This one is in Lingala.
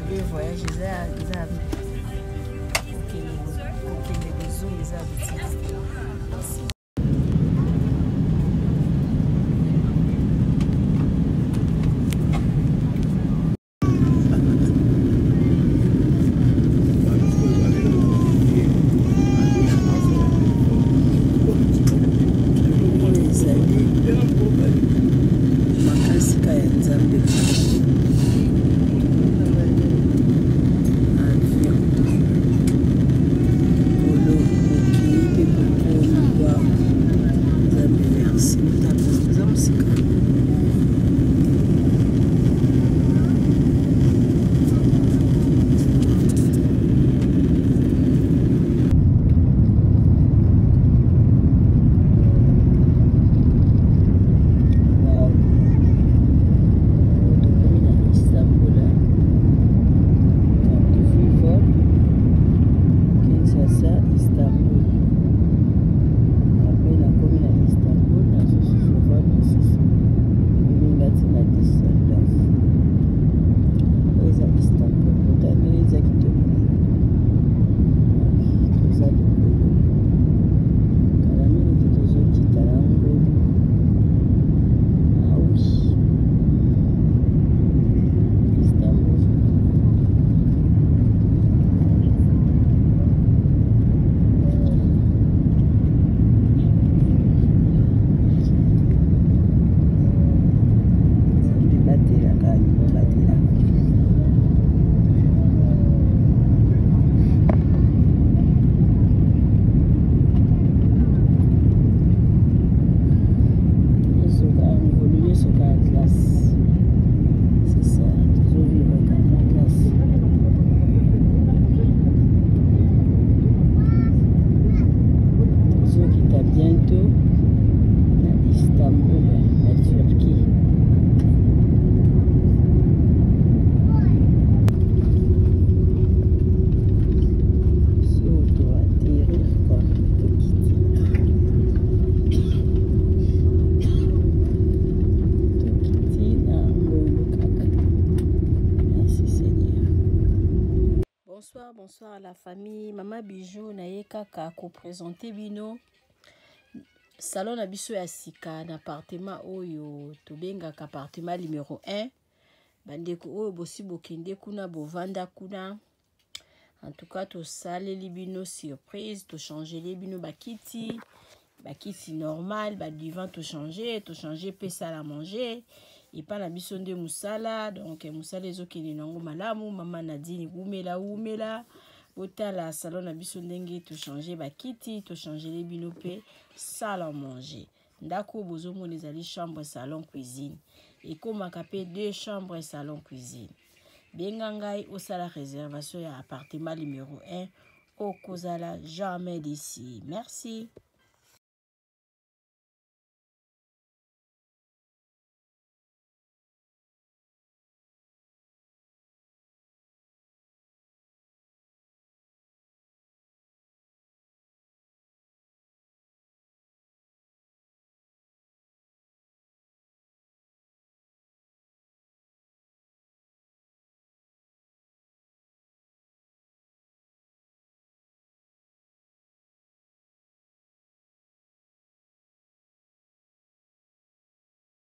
Le voyage, Bonsoir à la famille. Maman Bijou naye kaka ko présenter bino salon na biso ya sika na appartement oyo tobenga ka appartement numéro 1 bandeko oyo bosi bokende kuna bovanda kuna. En tout cas to saleli bino surprise, to changer les bino bakiti normal, ba divan to changer pe sala manger et pas la biso de musala. Donc musala ezokende nango malamu. Mama Nadine umela otala salon na biso ndenge to changer bakiti, to changer les bino pe sala manger. Ndako bozomona ezali chambre salon cuisine et komaka pe 2 chambres salon cuisine. Benga ngai osala réservation ya appartement numéro 1 okozala jamais d'ici. Merci.